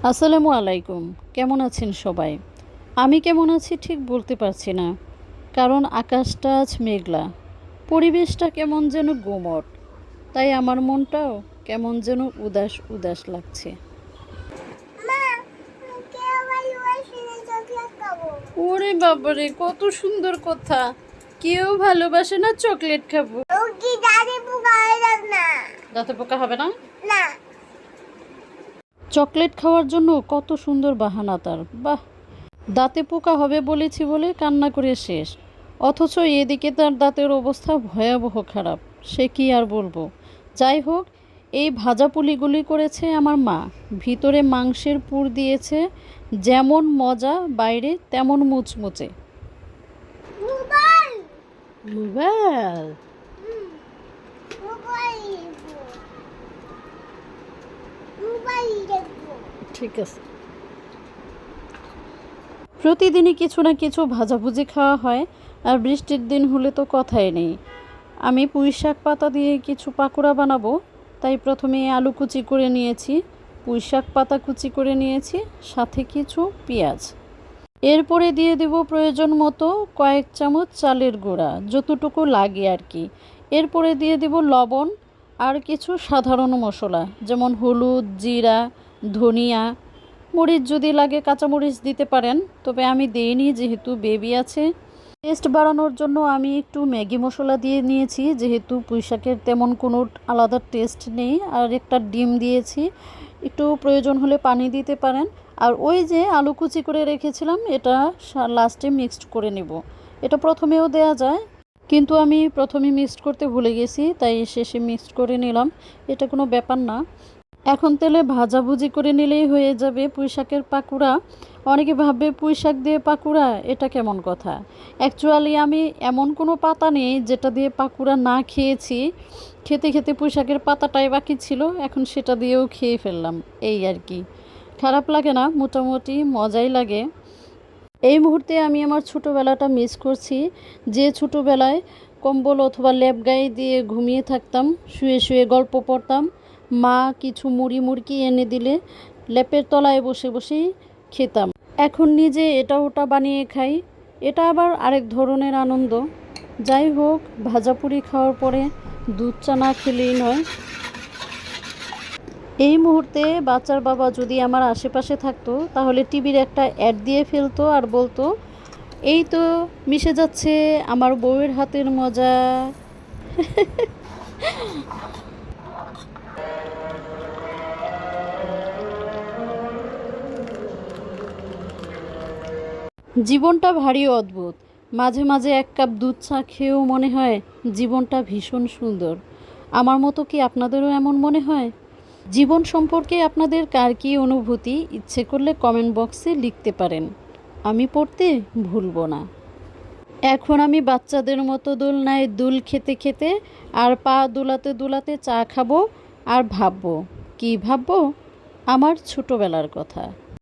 আসসালামু আলাইকুম। কেমন আছেন সবাই? আমি কেমন আছি ঠিক বলতে পারছি না, কারণ আকাশটা আজ মেঘলা, পরিবেশটা কেমন যেন গুমট, তাই আমার মনটাও কেমন যেন উদাস উদাস লাগছে। ওরে বাবারে, কত সুন্দর কথা! কেউ ভালোবাসে না চকলেট খাবো? দাঁতে পোকা হবে না? চকলেট খাওয়ার জন্য কত সুন্দর বাহানা তার! বাহ! দাঁতে পোকা হবে বলেছি বলে কান্না করে শেষ, অথচ এদিকে তার দাঁতের অবস্থা ভয়াবহ খারাপ। সে কি আর বলবো। যাই হোক, এই ভাজা পুলিগুলি করেছে আমার মা, ভিতরে মাংসের পুর দিয়েছে, যেমন মজা বাইরে তেমন মুচমুচে। মোবাইল ঠিক আছে। প্রতিদিনই কিছু না কিছু ভাজাভুজি খাওয়া হয়, আর বৃষ্টির দিন হলে তো কথাই নেই। আমি পুঁই শাক পাতা দিয়ে কিছু পাকোড়া বানাবো, তাই প্রথমে আলু কুচি করে নিয়েছি, পুঁই শাক পাতা কুচি করে নিয়েছি, সাথে কিছু পেঁয়াজ। এরপরে দিয়ে দেব প্রয়োজন মতো কয়েক চামচ চালের গুঁড়া, যতটুকু লাগে আর কি। এরপরে দিয়ে দেব লবণ আর কিছু সাধারণ মশলা, যেমন হলুদ, জিরা, ধনিয়া, মরিচ যদি লাগে কাঁচামরিচ দিতে পারেন, তবে আমি দিইনি যেহেতু বেবি আছে। টেস্ট বাড়ানোর জন্য আমি একটু ম্যাগি মশলা দিয়ে নিয়েছি, যেহেতু পুঁই শাকের তেমন কোনো আলাদা টেস্ট নেই। আর একটা ডিম দিয়েছি, একটু প্রয়োজন হলে পানি দিতে পারেন। আর ওই যে আলু কুচি করে রেখেছিলাম, এটা লাস্টে মিক্সড করে নেব। এটা প্রথমেও দেয়া যায়, কিন্তু আমি প্রথমে মিক্সড করতে ভুলে গেছি, তাই শেষে মিক্সড করে নিলাম। এটা কোনো ব্যাপার না। এখন তেলে ভাজাভুজি করে নিলেই হয়ে যাবে পুঁই শাকের পাকোড়া। অনেকে ভাববে পুঁই শাক দিয়ে পাকোড়া, এটা কেমন কথা। অ্যাকচুয়ালি আমি এমন কোনো পাতা নেই যেটা দিয়ে পাকোড়া না খেয়েছি। খেতে খেতে পুঁই শাকের পাতাটাই বাকি ছিল, এখন সেটা দিয়েও খেয়ে ফেললাম, এই আর কি। খারাপ লাগে না, মোটামুটি মজাই লাগে। এই মুহূর্তে আমি আমার ছোটোবেলাটা মিস করছি, যে ছোটোবেলায় কম্বল অথবা লেপ গায়ে দিয়ে ঘুমিয়ে থাকতাম, শুয়ে শুয়ে গল্প পড়তাম, মা কিছু মুড়ি মুড়কি এনে দিলে লেপের তলায় বসে বসেই খেতাম। এখন নিজে এটা ওটা বানিয়ে খাই, এটা আবার আরেক ধরনের আনন্দ। যাই হোক, ভাজাপুরি খাওয়ার পরে দুধ চা না খেলেই নয়। এই মুহূর্তে বাচ্চার বাবা যদি আমার আশেপাশে থাকতো, তাহলে টিভির একটা অ্যাড দিয়ে ফেলতো আর বলতো, এই তো মিশে যাচ্ছে আমার বউয়ের হাতের মজা। জীবনটা ভারী অদ্ভুত। মাঝে মাঝে এক কাপ দুধ চা খেয়েও মনে হয় জীবনটা ভীষণ সুন্দর। আমার মতো কি আপনাদেরও এমন মনে হয়? জীবন সম্পর্কে আপনাদের কার কী অনুভূতি, ইচ্ছে করলে কমেন্ট বক্সে লিখতে পারেন, আমি পড়তে ভুলব না। এখন আমি বাচ্চাদের মতো দোলনায় দুল খেতে খেতে আর পা দোলাতে দোলাতে চা খাবো, আর ভাববো। কি ভাববো? আমার ছোটোবেলার কথা।